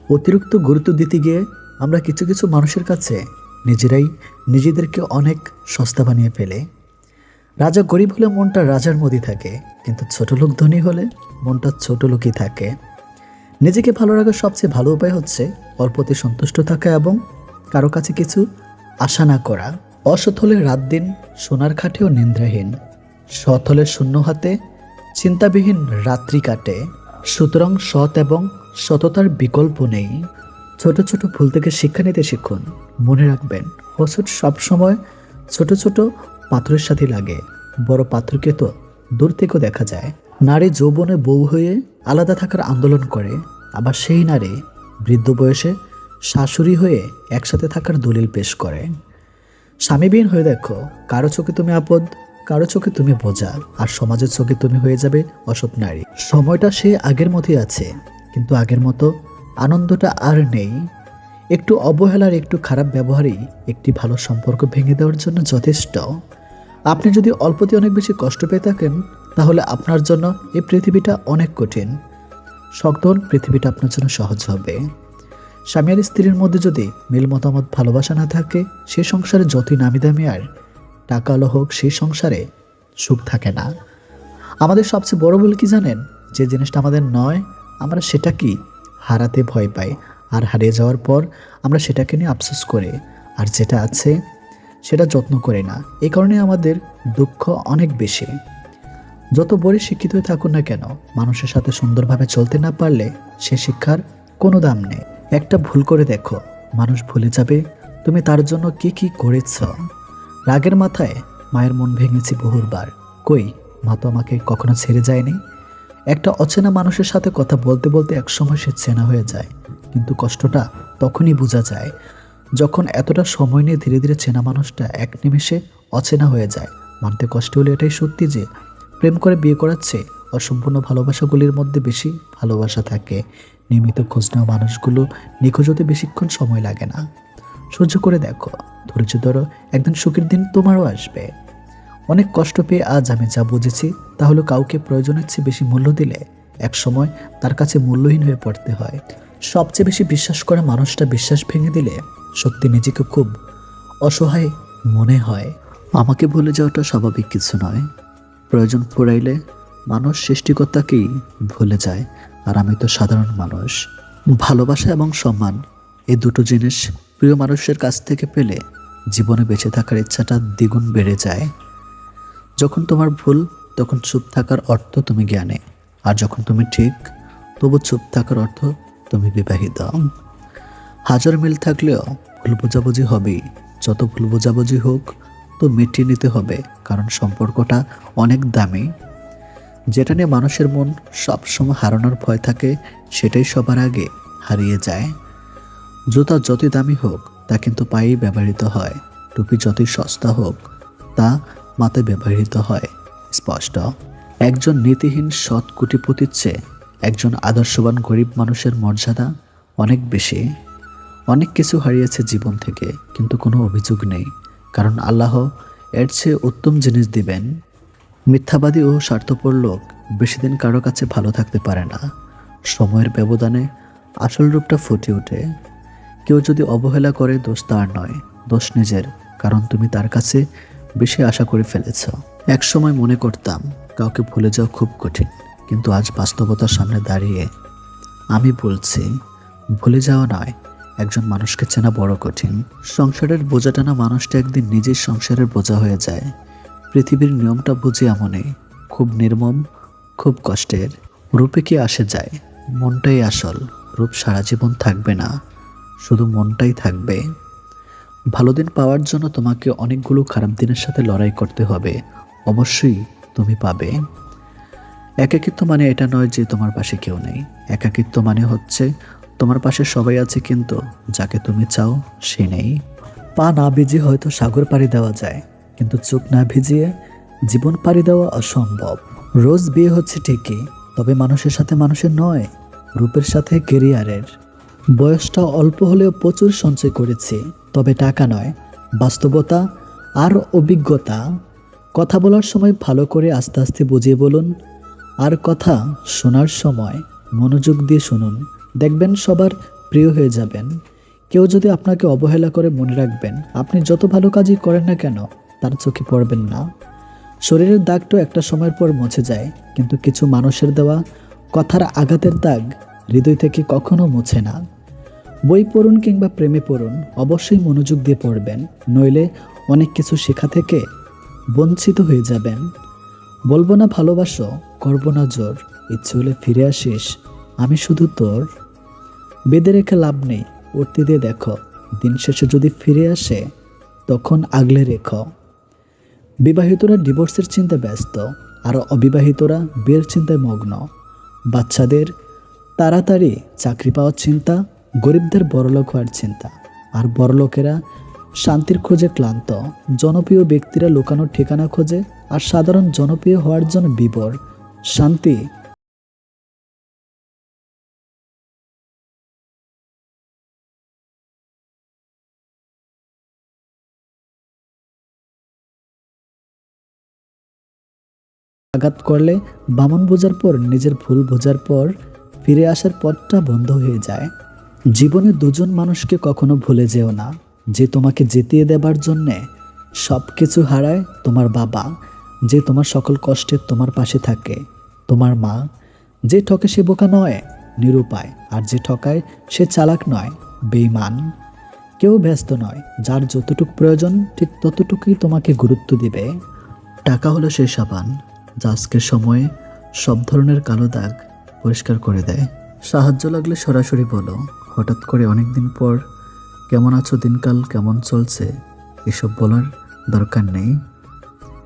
অতিরিক্ত গুরুত্ব দিতে গিয়ে আমরা কিছু কিছু মানুষের কাছে নিজেরাই নিজেদেরকে অনেক সস্তা বানিয়ে ফেলে। রাজা গরিব হলে মনটা রাজার মধ্যে থাকে, কিন্তু ছোট লোক ধনী হলে মনটা ছোট লোকই থাকে। নিজেকে ভালো রাখার সবচেয়ে ভালো উপায় হচ্ছে অল্পতে সন্তুষ্ট থাকা এবং কারো কাছে কিছু আশা না করা। অসৎ হলে রাত দিন সোনার খাটেও নিন্দ্রাহীন, সৎ হলে শূন্য হাতে চিন্তাবিহীন রাত্রি কাটে। সুতরাং সৎ এবং সততার বিকল্প নেই। ছোট ছোট ভুল থেকে শিক্ষা নিতে শিখুন। মনে রাখবেন, হোঁচট সবসময় ছোট ছোট পাথরের সাথে লাগে, বড় পাথরকে তো দূর থেকেও দেখা যায়। নারী যৌবনে বউ হয়ে আলাদা থাকার আন্দোলন করে, আবার সেই নারী বৃদ্ধ বয়সে শাশুড়ি হয়ে একসাথে থাকার দলিল পেশ করে। স্বামীবিহীন হয়ে দেখো, কারো চোখে তুমি আপদ, কারো চোখে তুমি বোঝা, আর সমাজের চোখে তুমি হয়ে যাবে অসৎ নারী। সময়টা সে আগের মতোই আছে, কিন্তু আগের মতো আনন্দটা আর নেই। একটু অবহেলার, একটু খারাপ ব্যবহারই একটি ভালো সম্পর্ক ভেঙে দেওয়ার জন্য যথেষ্ট। আপনি যদি অল্পতে অনেক বেশি কষ্ট পেয়ে থাকেন, তাহলে আপনার জন্য এই পৃথিবীটা অনেক কঠিন। শক্ত হন, পৃথিবীটা আপনার জন্য সহজ হবে। স্বামী আর স্ত্রীর মধ্যে যদি মিল মতামত ভালোবাসা না থাকে, সেই সংসারে যতই নামি দামি আর টাকালো হোক, সেই সংসারে সুখ থাকে না। আমাদের সবচেয়ে বড় ভুল কি জানেন? যে জিনিসটা আমাদের নয়, আমরা সেটা কি হারাতে ভয় পাই, আর হারিয়ে যাওয়ার পর আমরা সেটাকে নিয়ে আফসোস করি, আর যেটা আছে সেটা যত্ন করি না। এই কারণে আমাদের দুঃখ অনেক বেশি। যত বড় শিক্ষিত হয়ে থাকুন না কেন, মানুষের সাথে সুন্দরভাবে চলতে না পারলে সে শিক্ষার কোনো দাম নেই। একটা ভুল করে দেখো, মানুষ ভুলে যাবে তুমি তার জন্য কি কি করেছ। রাগের মাথায় মায়ের মন ভেঙেছি বহুবার, কই মা তো আমাকে কখনো ছেড়ে যায়নি। একটা অচেনা মানুষের সাথে কথা বলতে বলতে একসময় সে চেনা হয়ে যায়, কিন্তু কষ্টটা তখনই বোঝা যায় যখন এতটা সময় নিয়ে ধীরে ধীরে চেনা মানুষটা এক নিমেষে অচেনা হয়ে যায়। মানতে কষ্ট হলে এটাই সত্যি যে প্রেম করে বিয়ে করাচ্ছে অসম্পূর্ণ ভালোবাসাগুলির মধ্যে বেশি ভালোবাসা থাকে। নিয়মিত খোঁজ নেওয়া মানুষগুলো নিখোঁজ হতে বেশিক্ষণ সময় লাগে না। সহ্য করে দেখো, ধৈর্য ধরো, একদিন সুখের দিন তোমারও আসবে। অনেক কষ্ট পেয়ে আজ আমি যা বুঝেছি, তাহলে কাউকে প্রয়োজনের চেয়ে বেশি মূল্য দিলে এক সময় তার কাছে মূল্যহীন হয়ে পড়তে হয়। সবচেয়ে বেশি বিশ্বাস করা মানুষটা বিশ্বাস ভেঙে দিলে সত্যি নিজেকে খুব অসহায় মনে হয়। আমাকে ভুলে যাওয়াটা স্বাভাবিক কিছু নয়। প্রয়োজন ফুরাইলে মানুষ সৃষ্টিকর্তাকেই ভুলে যায়, আর আমি তো সাধারণ মানুষ। ভালোবাসা এবং সম্মান, এই দুটো জিনিস প্রিয় মানুষের কাছ থেকে পেলে জীবনে বেঁচে থাকার ইচ্ছাটা দ্বিগুণ বেড়ে যায়। যখন তোমার ভুল, তখন চুপ থাকার অর্থ তুমি জ্ঞানে, আর যখন তুমি ঠিক, তবু চুপ থাকার অর্থ তুমি বিবাহিত। হাজার মিল থাকলেও ভুল বোঝাবুঝি হবেই। যত ভুল বোঝাবুঝি হোক তো মিটিয়ে নিতে হবে, কারণ সম্পর্কটা অনেক দামি। যেটা নিয়ে মানুষের মন সবসময় হারানোর ভয় থাকে, সেটাই সবার আগে হারিয়ে যায়। জুতা যতই দামি হোক তা কিন্তু পায়েই ব্যবহৃত হয়। টুপি যতই সস্তা হোক তা মাথায় ব্যবহৃত হয়। স্পষ্ট। একজন নীতিহীন সৎ কোটিপতির চেয়ে একজন আদর্শবান গরিব মানুষের মর্যাদা অনেক বেশি। অনেক কিছু হারিয়েছে জীবন থেকে, কিন্তু কোনো অভিযোগ নেই, কারণ আল্লাহ এর চেয়ে উত্তম জিনিস দিবেন। মিথ্যাবাদী ও স্বার্থপর লোক বেশি দিন কারো কাছে ভালো থাকতে পারে না। সময়ের ব্যবধানে আসল রূপটা ফুটে ওঠে। কেউ যদি অবহেলা করে, দোষ তার নয়, দোষ নিজের, কারণ তুমি তার কাছে বেশি আশা করে ফেলেছ। এক সময় মনে করতাম কাউকে ভুলে যাওয়া খুব কঠিন, কিন্তু আজ বাস্তবতার সামনে দাঁড়িয়ে আমি বলছি, ভুলে যাওয়া নয়, একজন মানুষকে চেনা বড় কঠিন। সংসারের বোঝা টানা মানুষটা একদিন নিজের সংসারের বোঝা হয়ে যায়। পৃথিবীর নিয়মটা বুঝি এমনই, খুব নির্মম, খুব কষ্টের। রূপে কি আসে যায়, মনটাই আসল। রূপ সারা জীবন থাকবে না, শুধু মনটাই থাকবে। ভালো দিন পাওয়ার জন্য তোমাকে অনেকগুলো খারাপ দিনের সাথে লড়াই করতে হবে, অবশ্যই তুমি পাবে। একাকিত্ব মানে এটা নয় যে তোমার পাশে কেউ নেই। একাকিত্ব মানে হচ্ছে তোমার পাশে সবাই আছে, কিন্তু যাকে তুমি চাও সে নেই। পা না ভিজিয়ে হয়তো সাগর পাড়ি দেওয়া যায়, কিন্তু চোখ না ভিজিয়ে জীবন পাড়ি দেওয়া অসম্ভব। রোজ বিয়ে হচ্ছে ঠিকই, তবে মানুষের সাথে মানুষের নয়, রূপের সাথে কেরিয়ারের। বয়সটা অল্প হলেও প্রচুর সঞ্চয় করেছি, তবে টাকা নয়, বাস্তবতা আর অভিজ্ঞতা। কথা বলার সময় ভালো করে আস্তে আস্তে বুঝিয়ে বলুন, আর কথা শোনার সময় মনোযোগ দিয়ে শুনুন। দেখবেন সবার প্রিয় হয়ে যাবেন। কেউ যদি আপনাকে অবহেলা করে মনে রাখবেন আপনি যত ভালো কাজই করেন না কেন তার চোখে পড়বেন না। শরীরের দাগটা একটা সময়ের পর মুছে যায়, কিন্তু কিছু মানুষের দেওয়া কথার আঘাতের দাগ হৃদয় থেকে কখনো মুছে না। বই পড়ুন কিংবা প্রেমে পড়ুন, অবশ্যই মনোযোগ দিয়ে পড়বেন, নইলে অনেক কিছু শেখা থেকে বঞ্চিত হয়ে যাবেন। বলবো না ভালোবাসো, করবো না জোর, ইচ্ছে হলে ফিরে আসিস, আমি শুধু তোর। বেঁধে রেখে লাভ নেই, উঠতে দিয়ে দেখো, দিন শেষে যদি ফিরে আসে তখন আগলে রেখো। বিবাহিতরা ডিভোর্সের চিন্তায় ব্যস্ত, আর অবিবাহিতরা বিয়ের চিন্তায় মগ্ন। বাচ্চাদের তাড়াতাড়ি চাকরি পাওয়ার চিন্তা, গরিবদের বড়লোক হওয়ার চিন্তা, আর বড়লোকেরা শান্তির খোঁজে ক্লান্ত। জনপ্রিয় ব্যক্তিরা লুকানোর ঠিকানা খোঁজে, আর সাধারণ জনপ্রিয় হওয়ার জন্য বিবর। শান্তি আঘাত করলে বামন বোঝার পর, নিজের ভুল বোঝার পর ফিরে আসার পথটা বন্ধ হয়ে যায়। জীবনে দুজন মানুষকে কখনো ভুলে যেও না, যে তোমাকে জিতিয়ে দেবার জন্যে সব কিছু হারায়। তোমার বাবা, যে তোমার সকল কষ্টে তোমার পাশে থাকে। তোমার মা, যে ঠকে সে বোকা নয়, নিরুপায়। আর যে ঠকায় সে চালাক নয়, বেঈমান। কেউ ব্যস্ত নয়, যার যতটুকু প্রয়োজন ঠিক ততটুকুই তোমাকে গুরুত্ব দিবে। টাকা হলো সেই সাবান যা আজকের সময়ে সব ধরনের কালো দাগ পরিষ্কার করে দেয়। সাহায্য লাগলে সরাসরি বলো, হঠাৎ করে অনেক দিন পর কেমন আছো, দিনকাল কেমন চলছে এসব বলার দরকার নেই।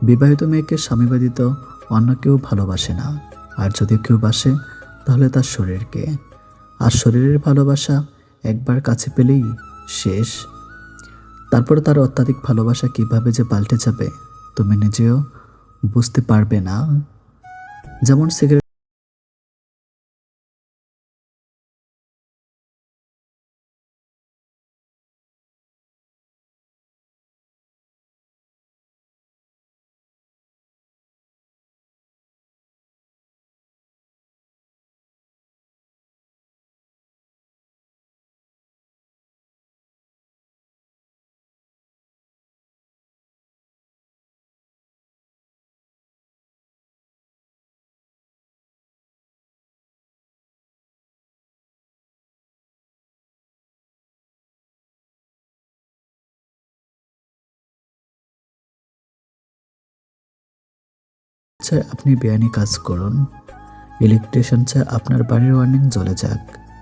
বিবাহিত মেয়েকে স্বামী ব্যতীত অন্য কেউ ভালোবাসে না, আর যদি কেউ বাসে তাহলে তার শরীরকে। আর শরীরের ভালোবাসা একবার কাছে পেলেই শেষ। তারপরে তার অত্যাধিক ভালোবাসা কিভাবে যে পাল্টে যাবে তুমি নিজেও বুঝতে পারবে না। যেমন সিগারেট চায় আপনি বেআইনি কাজ করুন, ইলেকট্রিশিয়ান চায় আপনার বাড়ির ওয়ার্নিং জ্বলে যাক,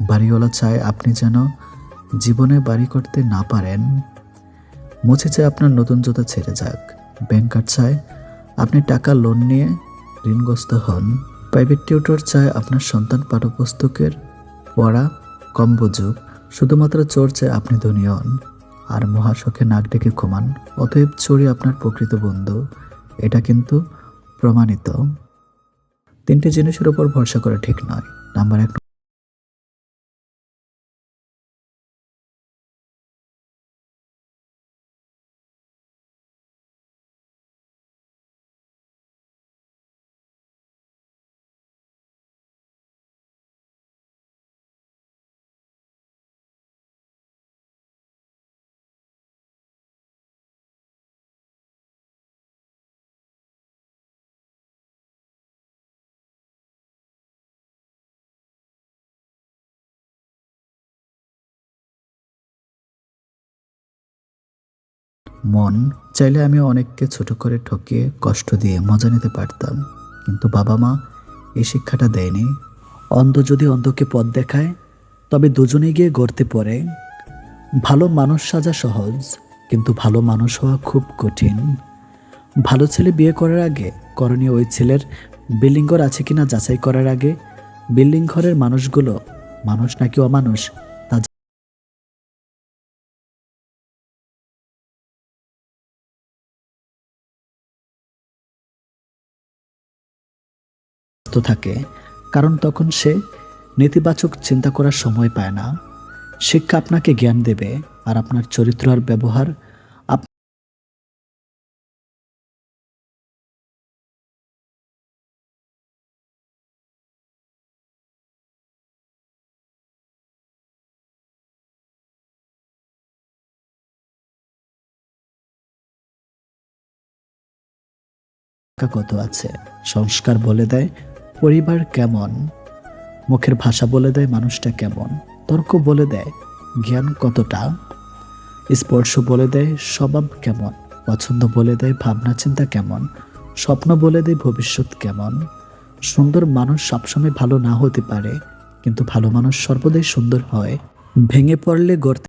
বাড়িওয়ালা চায় আপনি যেন জীবনে বাড়ি করতে না পারেন, মুছে চায় আপনার নতুন জুতা ছেড়ে যাক, ব্যাংকার চায় আপনি টাকা লোন নিয়ে ঋণগ্রস্ত হন, প্রাইভেট টিউটর চায় আপনার সন্তান পাঠ্যপুস্তকের পড়া কম বুঝুক, শুধুমাত্র চোর চায় আপনি ধনী হন, আর মহাশখে নাক ডেকে ঘুমান। অতএব চোরই আপনার প্রকৃত বন্ধু, এটা কিন্তু প্রমাণিত। তিনটি জিনিসের উপর ভরসা করা ঠিক নয়। নাম্বার এক, মন চাইলে আমি অনেককে ছোট করে ঠকিয়ে কষ্ট দিয়ে মজা নিতে পারতাম, কিন্তু বাবা মা এই শিক্ষাটা দেয়নি। অন্ধ যদি অন্ধকে পথ দেখায় তবে দুজনে গিয়ে গড়তে পড়ে। ভালো মানুষ সাজা সহজ, কিন্তু ভালো মানুষ হওয়া খুব কঠিন। ভালো ছেলে বিয়ে করার আগে করণীয় ওই ছেলের বিল্ডিং ঘর আছে কিনা যাচাই করার আগে বিল্ডিং ঘরের মানুষগুলো মানুষ নাকি অমানুষ তা জানতে থাকে, কারণ তখন সে নেতিবাচক চিন্তা করার সময় পায় না। শিক্ষা আপনাকে জ্ঞান দেবে, আর আপনার চরিত্র আর ব্যবহার কত আছে। সংস্কার বলে দেয় পরিবার কেমন, মুখের ভাষা বলে দেয় মানুষটা কেমন, তর্ক বলে দেয় জ্ঞান কতটা, স্পর্শ বলে দেয় স্বভাব কেমন, পছন্দ বলে দেয় ভাবনা চিন্তা কেমন, স্বপ্ন বলে দেয় ভবিষ্যৎ কেমন। সুন্দর মানুষ সবসময় ভালো না হতে পারে, কিন্তু ভালো মানুষ সর্বদাই সুন্দর হয়। ভেঙে পড়লে গড়তে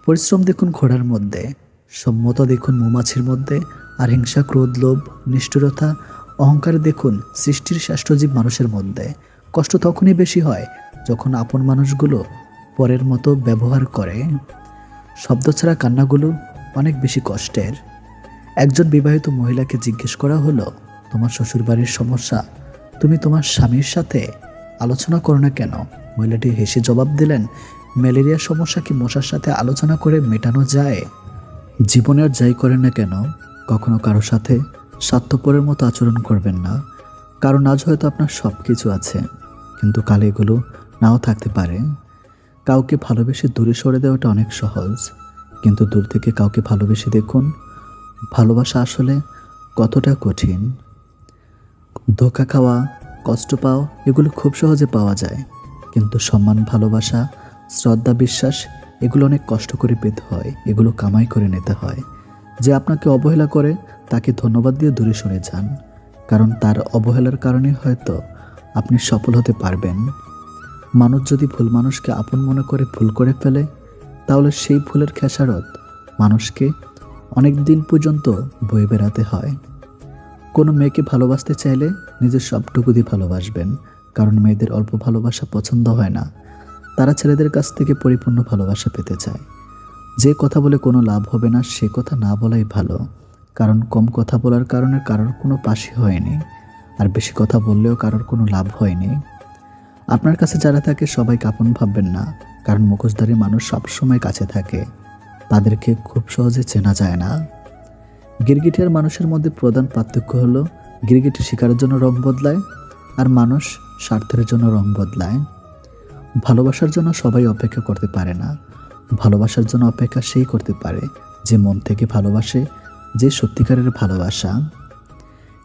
পরিশ্রম দেখুন ঘোড়ার মধ্যে, সম্যতা দেখুন মৌমাছির মধ্যে, আর হিংসা, ক্রোধ, লোভ, নিষ্ঠুরতা, অহংকার দেখুন সৃষ্টির শ্রেষ্ঠ জীব মানুষের মধ্যে। কষ্ট তখনই বেশি হয় যখন আপন মানুষগুলো পরের মতো ব্যবহার করে। শব্দ ছাড়া কান্নাগুলো অনেক বেশি কষ্টের। একজন বিবাহিত মহিলাকে জিজ্ঞেস করা হলো, তোমার শ্বশুরবাড়ির সমস্যা তুমি তোমার স্বামীর সাথে আলোচনা করো না কেন? মহিলাটি হেসে জবাব দিলেন, ম্যালেরিয়ার সমস্যা কি মশার সাথে আলোচনা করে মেটানো যায়? জীবনে আর যাই করেন না কেন, কখনো কারো সাথে স্বার্থপরের মতো আচরণ করবেন না। কারণ আজ হয়তো আপনার সব কিছু আছে, কিন্তু কাল এগুলো নাও থাকতে পারে। কাউকে ভালোবেসে দূরে সরে দেওয়াটা অনেক সহজ, কিন্তু দূর থেকে কাউকে ভালোবেসে দেখুন ভালোবাসা আসলে কতটা কঠিন। ধোঁকা খাওয়া, কষ্ট পাওয়া এগুলো খুব সহজে পাওয়া যায়, কিন্তু সম্মান, ভালোবাসা, শ্রদ্ধা, বিশ্বাস এগুলো অনেক কষ্ট করে পেতে হয়, এগুলো কামাই করে নিতে হয়। যে আপনাকে অবহেলা করে তাকে ধন্যবাদ দিয়ে দূরে সরে যান, কারণ তার অবহেলার কারণে হয়তো আপনি সফল হতে পারবেন। মানুষ যদি ভুল মানুষকে আপন মনে করে ভুল করে ফেলে, তাহলে সেই ভুলের খেসারত মানুষকে অনেক দিন পর্যন্ত বয়ে বেড়াতে হয়। কোনো মেয়েকে ভালোবাসতে চাইলে নিজের সবটুকু দিয়ে ভালোবাসবেন, কারণ মেয়েদের অল্প ভালোবাসা পছন্দ হয় না। তারা ছেলেদের কাছ থেকে পরিপূর্ণ ভালোবাসা পেতে চায়। যে কথা বলে কোনো লাভ হবে না সে কথা না বলাই ভালো, কারণ কম কথা বলার কারণে কারোর কোনো পাশই হয়নি, আর বেশি কথা বললেও কারোর কোনো লাভ হয়নি। আপনার কাছে যারা থাকে সবাইকে আপন ভাববেন না, কারণ মুখোশধারী মানুষ সবসময় কাছে থাকে, তাদেরকে খুব সহজে চেনা যায় না। গিরগিটি আর মানুষের মধ্যে প্রধান পার্থক্য হলো গিরগিটি শিকারের জন্য রং বদলায়, আর মানুষ স্বার্থের জন্য রং বদলায়। ভালোবাসার জন্য সবাই অপেক্ষা করতে পারে না, ভালোবাসার জন্য অপেক্ষা সেই করতে পারে যে মন থেকে ভালোবাসে, যে সত্যিকারের ভালোবাসা।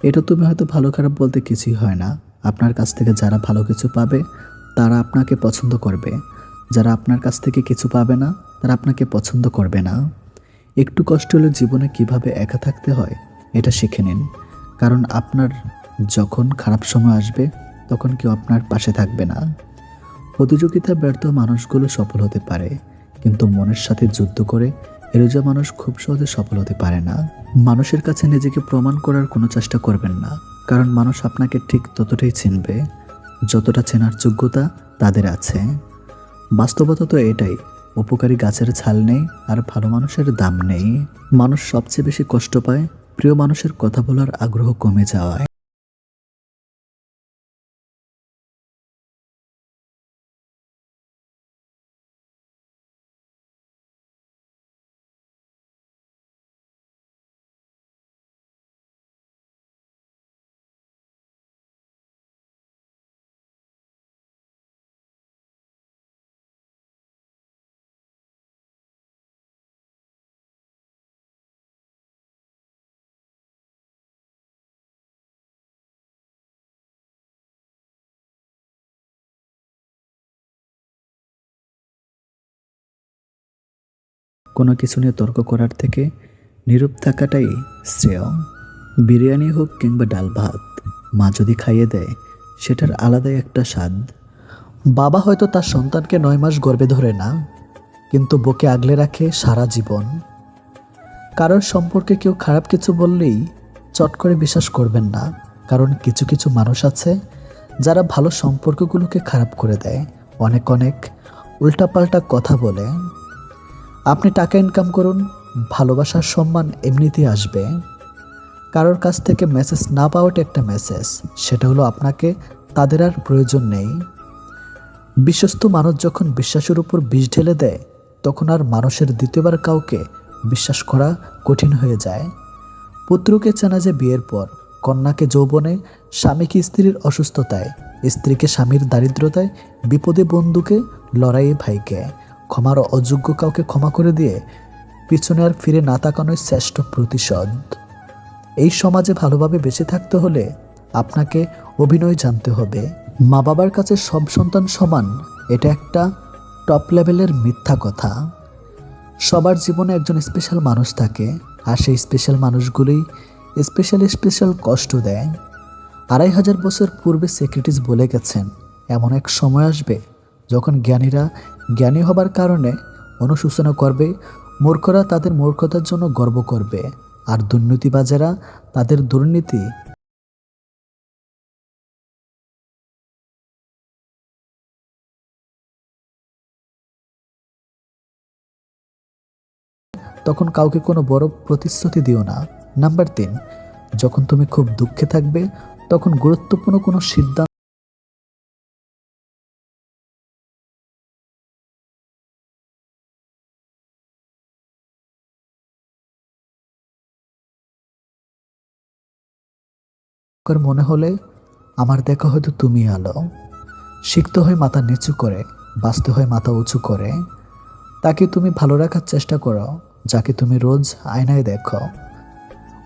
এটা তুমি হয়তো ভালো খারাপ বলতে কিছুই হয় না। আপনার কাছ থেকে যারা ভালো কিছু পাবে তারা আপনাকে পছন্দ করবে, যারা আপনার কাছ থেকে কিছু পাবে না তারা আপনাকে পছন্দ করবে না। একটু কষ্ট হলে জীবনে কিভাবে একা থাকতে হয় এটা শিখে নিন, কারণ আপনার যখন খারাপ সময় আসবে তখন কেউ আপনার পাশে থাকবে না। প্রতিযোগিতা ব্যর্থ মানুষগুলো সফল হতে পারে, কিন্তু মনের সাথে যুদ্ধ করে এরোজা মানুষ খুব সহজে সফল হতে পারে না। মানুষের কাছে নিজেকে প্রমাণ করার কোনো চেষ্টা করবেন না, কারণ মানুষ আপনাকে ঠিক ততটাই চিনবে যতটা চেনার যোগ্যতা তাদের আছে। বাস্তবতা তো এটাই, উপকারী গাছের ছাল নেই আর ভালো মানুষের দাম নেই। মানুষ সবচেয়ে বেশি কষ্ট পায় প্রিয় মানুষের কথা বলার আগ্রহ কমে যাওয়ায়। কোনো কিছু নিয়ে তর্ক করার থেকে নীরব থাকাটাই শ্রেয়। বিরিয়ানি হোক কিংবা ডাল ভাত, মা যদি খাইয়ে দেয় সেটার আলাদাই একটা স্বাদ। বাবা হয়তো তার সন্তানকে 9 মাস গর্ভে ধরে না, কিন্তু বুকে আগলে রাখে সারা জীবন। কারোর সম্পর্কে কেউ খারাপ কিছু বললেই চট করে বিশ্বাস করবেন না, কারণ কিছু কিছু মানুষ আছে যারা ভালো সম্পর্কগুলোকে খারাপ করে দেয়, অনেক অনেক উল্টাপাল্টা কথা বলে। আপনি টাকা ইনকাম করুন, ভালোবাসার সম্মান এমনিতেই আসবে। কারোর কাছ থেকে মেসেজ না পাওয়াটা একটা মেসেজ, সেটা হলো আপনাকে তাদের আর প্রয়োজন নেই। বিশ্বস্ত মানুষ যখন বিশ্বাসের উপর বিষ ঢেলে দেয়, তখন আর মানুষের দ্বিতীয়বার কাউকে বিশ্বাস করা কঠিন হয়ে যায়। পুত্রকে চেনা যে বিয়ের পর, কন্যাকে যৌবনে, স্বামীকে স্ত্রীর অসুস্থতায়, স্ত্রীকে স্বামীর দারিদ্রতায়, বিপদে বন্ধুকে, লড়াইয়ে ভাইকে, ক্ষমার অযোগ্য কাউকে ক্ষমা করে দিয়ে পিছনে আর ফিরে না তাকানোই শ্রেষ্ঠ প্রতিশোধ। এই সমাজে ভালোভাবে বেঁচে থাকতে হলে আপনাকে অভিনয় জানতে হবে। মা বাবার কাছে সব সন্তান সমান, এটা একটা টপ লেভেলের মিথ্যা কথা। সবার জীবনে একজন স্পেশাল মানুষ থাকে, আর সেই স্পেশাল মানুষগুলোই স্পেশাল কষ্ট দেয়। 2500 বছর পূর্বে সেক্রেটিস বলে গেছেন, এমন এক সময় আসবে যখন জ্ঞানীরা জ্ঞানী হবার কারণে অনুশোচনা করবে, মূর্খরা তাদের মূর্খতার জন্য গর্ব করবে, আর দুর্নীতিবাজেরা তাদের দুর্নীতি তখন কাউকে কোনো বড় প্রতিশ্রুতি দিও না। নাম্বার 3, যখন তুমি খুব দুঃখে থাকবে, তখন গুরুত্বপূর্ণ কোনো সিদ্ধান্ত মনে হলে আমার দেখা হয়তো তুমি আলো। শিখতে হয় মাথা নিচু করে, বাঁচতে হয় মাথা উঁচু করে। তাকে তুমি ভালো রাখার চেষ্টা করো যাকে তুমি রোজ আয়নায় দেখো।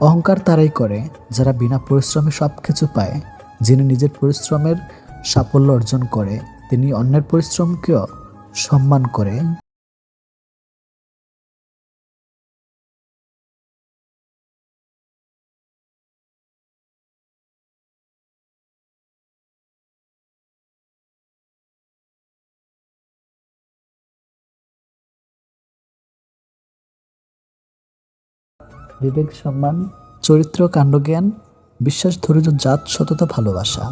অহংকার তারাই করে যারা বিনা পরিশ্রমে সব কিছু পায়। যিনি নিজের পরিশ্রমের সাফল্য অর্জন করে, তিনি অন্যের পরিশ্রমকেও সম্মান করে। বিবেক, সম্মান, চরিত্র, কাণ্ডজ্ঞান, বিশ্বাস, ধৈর্য, জাত, সততা, ভালোবাসা।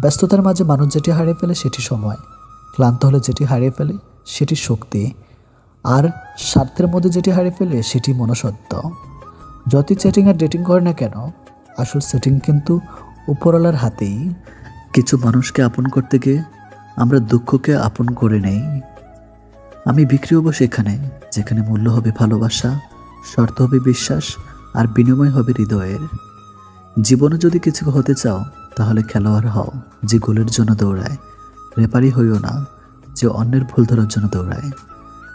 ব্যস্ততার মাঝে মানুষ যেটি হারিয়ে ফেলে সেটি সময়, ক্লান্ত হলে যেটি হারিয়ে ফেলে সেটি শক্তি, আর স্বার্থের মধ্যে যেটি হারিয়ে ফেলে সেটি মনুষ্যত্ব। যতই চ্যাটিং আর ডেটিং করে না কেন, আসল সেটিং কিন্তু উপরওয়ালার হাতেই। কিছু মানুষকে আপন করতে গিয়ে আমরা দুঃখকে আপন করে নেই। আমি বিক্রি হব সেখানে যেখানে মূল্য হবে ভালোবাসা, শর্ত হবে বিশ্বাস, আর বিনিময় হবে হৃদয়ের। জীবনে যদি কিছু হতে চাও তাহলে খেলোয়াড় হও যে গোলের জন্য দৌড়ায়, রেফারি হইও না যে অন্যের ভুল ধরার জন্য দৌড়ায়।